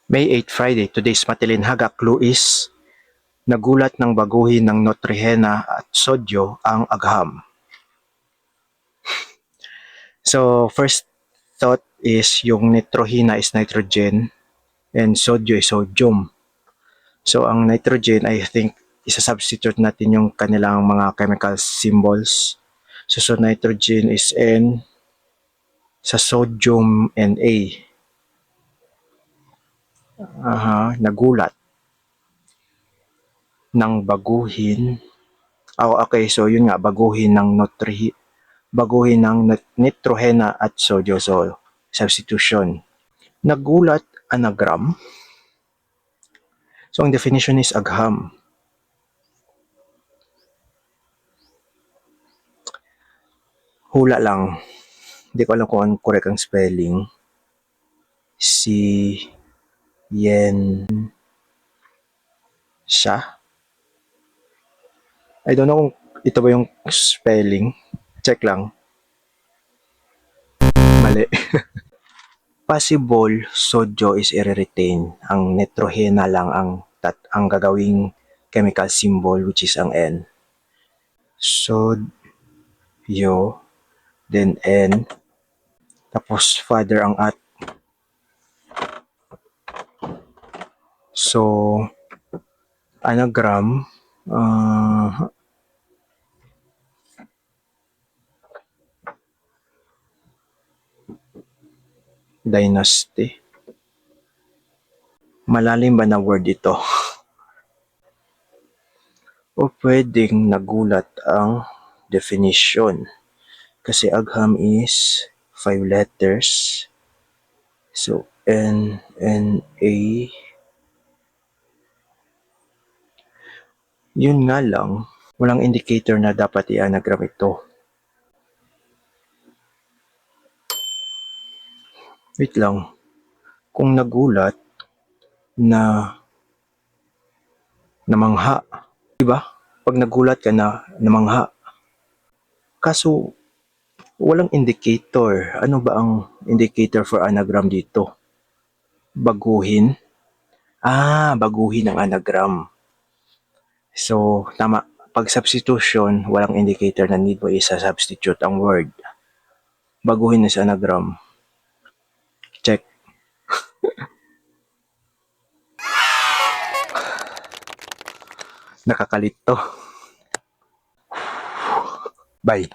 May 8 Friday, today's matilinhaga clue is nagulat ng baguhin ng Nutrihena at Sodyo ang agham. So first thought is yung Neutrogena is nitrogen and Sodyo is sodium. So ang nitrogen, I think isa-substitute natin yung kanilang mga chemical symbols. So nitrogen is N, sa sodium Na. Nagulat ng baguhin. Okay, so yun nga, baguhin ng Neutrogena at Sodyo. So, substitution. Nagulat, anagram. So, ang definition is agham. Hula lang. Hindi ko alam kung ang correct ang spelling. Si Yen siya. I don't know kung ito ba yung spelling. Check lang. Mali. Possible, Sodyo is i-retain. Ang Neutrogena lang ang gagawing chemical symbol, which is ang N. Sodyo, then N, tapos father ang at. So, anagram, dynasty. Malalim ba na word ito? O pwedeng nagulat ang definition. Kasi agham is 5 letters. So, N, N, A. Yun nga lang, walang indicator na dapat i-anagram ito. Wait lang. Kung nagulat na namangha, diba? Pag nagulat ka na namangha, kaso walang indicator. Ano ba ang indicator for anagram dito? Baguhin? Baguhin ang anagram. So, tama. Pag substitution, walang indicator na need mo isa-substitute ang word. Baguhin na sa anagram. Check. Nakakalito. Bye.